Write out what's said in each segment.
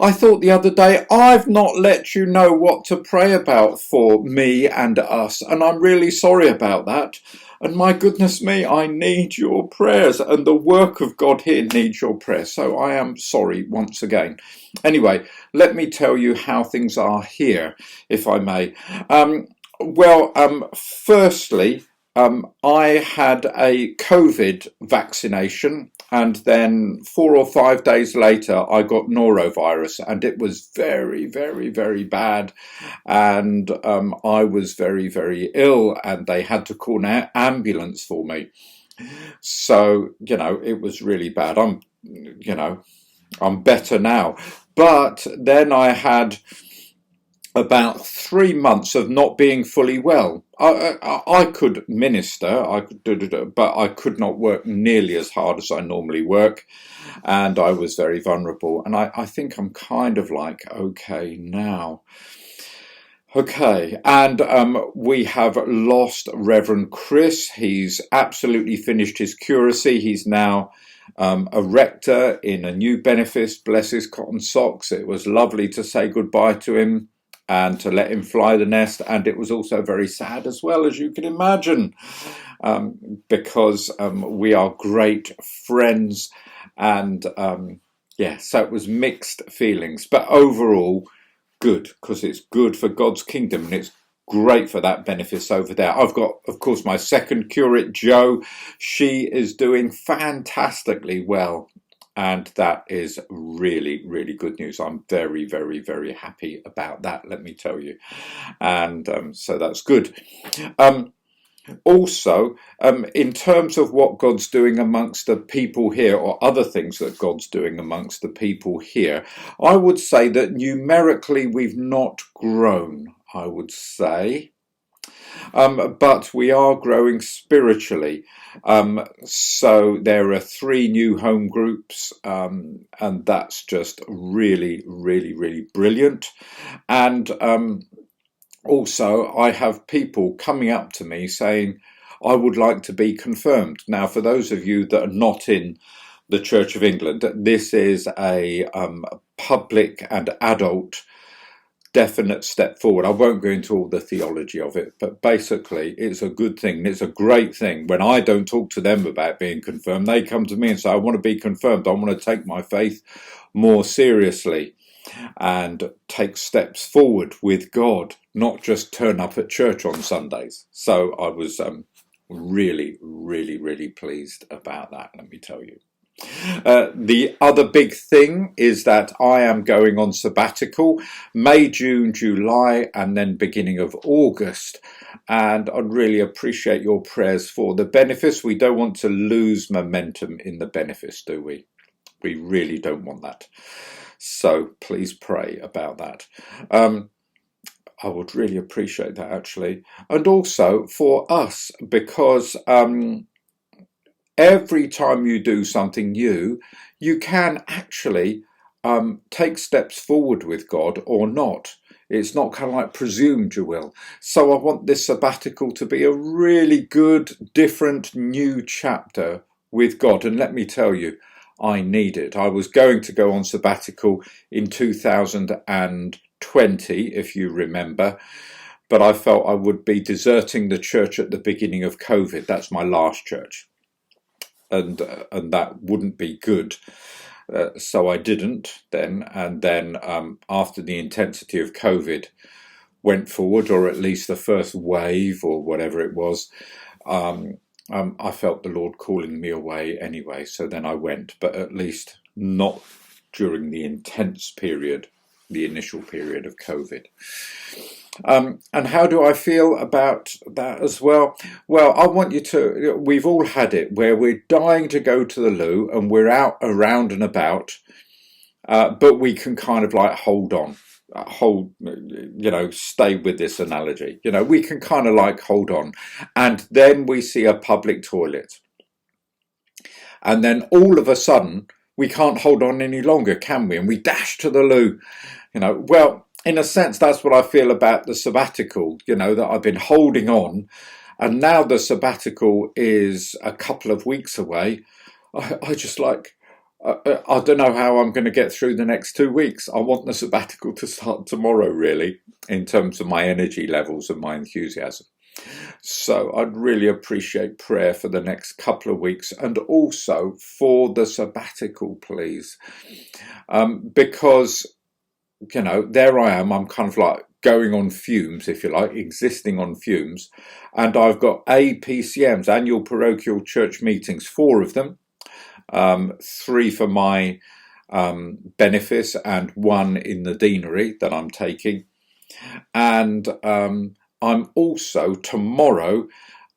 I thought the other day, I've not let you know what to pray about for me and us, and I'm really sorry about that. And my goodness me, I need your prayers, and the work of God here needs your prayers. So I am sorry once again. Anyway, let me tell you how things are here, if I may. Firstly, I had a COVID vaccination, and then 4 or 5 days later I got norovirus, and it was very, very, very bad, and I was very, very ill, and they had to call an ambulance for me. So, it was really bad. I'm better now. But then I had about 3 months of not being fully well. I could minister, but I could not work nearly as hard as I normally work, and I was very vulnerable. And I think I'm kind of like okay now. Okay, and we have lost Reverend Chris. He's absolutely finished his curacy. He's now a rector in a new benefice, bless his cotton socks. It was lovely to say goodbye to him and to let him fly the nest, and it was also very sad as well, as you can imagine, because we are great friends, and so it was mixed feelings, but overall good, because it's good for God's kingdom, and it's great for that benefice over there. I've got, of course, my second curate, Jo. She is doing fantastically well, and that is really, really good news. I'm very, very, very happy about that, let me tell you. And so that's good. Also, in terms of what God's doing amongst the people here, or other things that God's doing amongst the people here, I would say that numerically we've not grown, I would say. But we are growing spiritually. So there are 3 new home groups, and that's just really, really, really brilliant. And also, I have people coming up to me saying, I would like to be confirmed. Now, for those of you that are not in the Church of England, this is a public and adult definite step forward. I won't go into all the theology of it, but basically it's a good thing. It's a great thing. When I don't talk to them about being confirmed, they come to me and say, I want to be confirmed. I want to take my faith more seriously and take steps forward with God, not just turn up at church on Sundays. So I was really, really, really pleased about that, let me tell you. The other big thing is that I am going on sabbatical, May, June, July, and then beginning of August. And I'd really appreciate your prayers for the benefice. We don't want to lose momentum in the benefice, do we? We really don't want that. So please pray about that. I would really appreciate that, actually. And also for us, because every time you do something new, you can actually take steps forward with God or not. It's not kind of like presumed you will. So I want this sabbatical to be a really good, different, new chapter with God. And let me tell you, I need it. I was going to go on sabbatical in 2020, if you remember, but I felt I would be deserting the church at the beginning of COVID. That's my last church. And that wouldn't be good. So I didn't then. And then after the intensity of COVID went forward, or at least the first wave or whatever it was, I felt the Lord calling me away anyway. So then I went, but at least not during the intense period, the initial period of COVID. And how do I feel about that as well? Well, I want you to, we've all had it where we're dying to go to the loo and we're out around and about, but we can kind of like hold on, stay with this analogy. We can kind of like hold on, and then we see a public toilet. And then all of a sudden we can't hold on any longer, can we? And we dash to the loo, well, in a sense, that's what I feel about the sabbatical, that I've been holding on, and now the sabbatical is a couple of weeks away. I just like, I don't know how I'm going to get through the next 2 weeks. I want the sabbatical to start tomorrow, really, in terms of my energy levels and my enthusiasm. So I'd really appreciate prayer for the next couple of weeks, and also for the sabbatical, please. Because, you know, there I am, I'm kind of like going on fumes, if you like, existing on fumes. And I've got APCMs, annual parochial church meetings, 4 of them, 3 for my benefice and 1 in the deanery that I'm taking. And I'm also tomorrow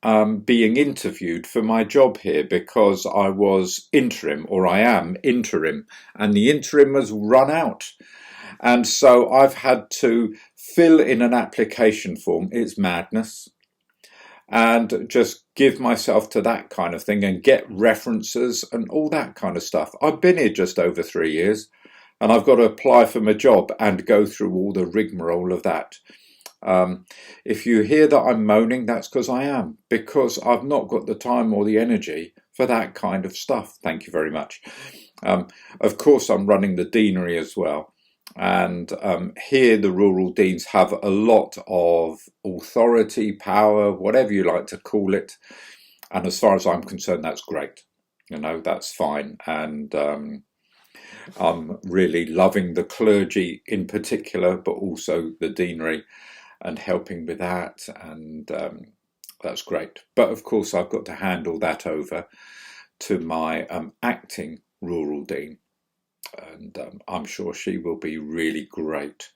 being interviewed for my job here, because I was interim, or I am interim, and the interim has run out. And so I've had to fill in an application form. It's madness. And just give myself to that kind of thing and get references and all that kind of stuff. I've been here just over 3 years, and I've got to apply for my job and go through all the rigmarole of that. If you hear that I'm moaning, that's because I am, because I've not got the time or the energy for that kind of stuff. Thank you very much. Of course, I'm running the deanery as well. And here the rural deans have a lot of authority, power, whatever you like to call it. And as far as I'm concerned, that's great. You know, that's fine. And I'm really loving the clergy in particular, but also the deanery, and helping with that. And that's great. But of course, I've got to handle that over to my acting rural dean. And I'm sure she will be really great.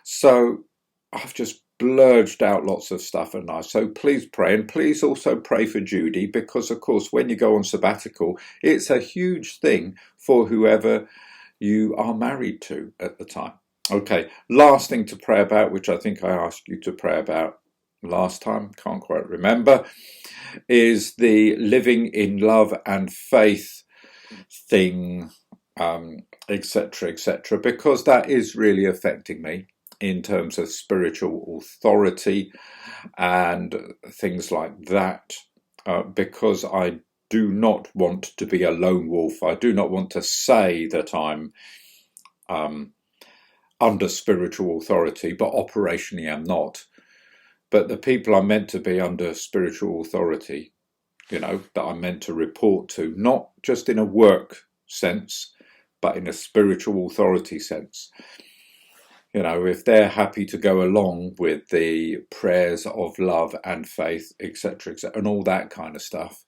So I've just blurged out lots of stuff, and so please pray, and please also pray for Judy, because of course when you go on sabbatical, it's a huge thing for whoever you are married to at the time. Okay, last thing to pray about, which I think I asked you to pray about last time, can't quite remember, is the living in love and faith thing, etc., etc., because that is really affecting me in terms of spiritual authority and things like that, because I do not want to be a lone wolf. I do not want to say that I'm under spiritual authority, but operationally I'm not. But the people I'm meant to be under spiritual authority, you know, that I'm meant to report to, not just in a work sense, but in a spiritual authority sense. You know, if they're happy to go along with the prayers of love and faith, etc., etc., and all that kind of stuff,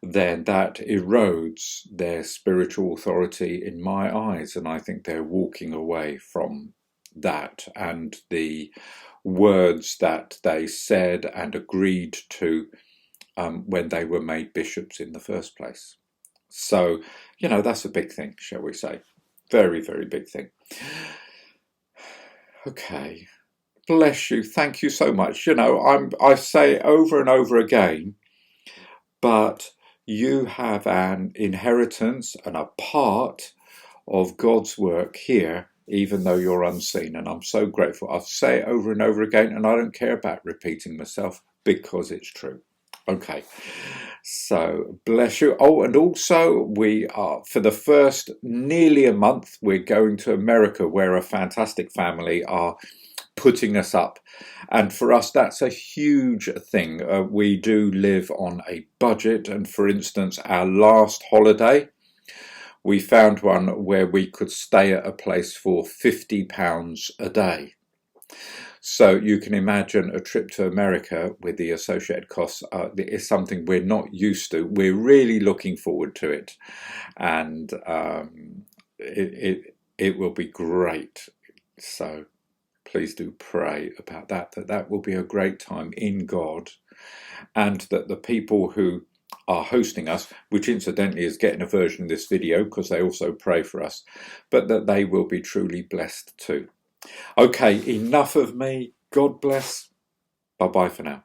then that erodes their spiritual authority in my eyes. And I think they're walking away from that and the words that they said and agreed to when they were made bishops in the first place. So, you know, that's a big thing, shall we say. Very, very big thing. Okay. Bless you. Thank you so much. You know, I say over and over again, but you have an inheritance and a part of God's work here, even though you're unseen. And I'm so grateful. I'll say it over and over again, and I don't care about repeating myself because it's true. Okay, so bless you. Oh, and also we are, for the first nearly a month, we're going to America, where a fantastic family are putting us up. And for us, that's a huge thing. We do live on a budget. And for instance, our last holiday, we found one where we could stay at a place for £50 a day. So you can imagine a trip to America with the associated costs is something we're not used to. We're really looking forward to it, and it will be great. So please do pray about that, that will be a great time in God, and that the people who are hosting us, which incidentally is getting a version of this video because they also pray for us, but that they will be truly blessed too. Okay, enough of me. God bless. Bye-bye for now.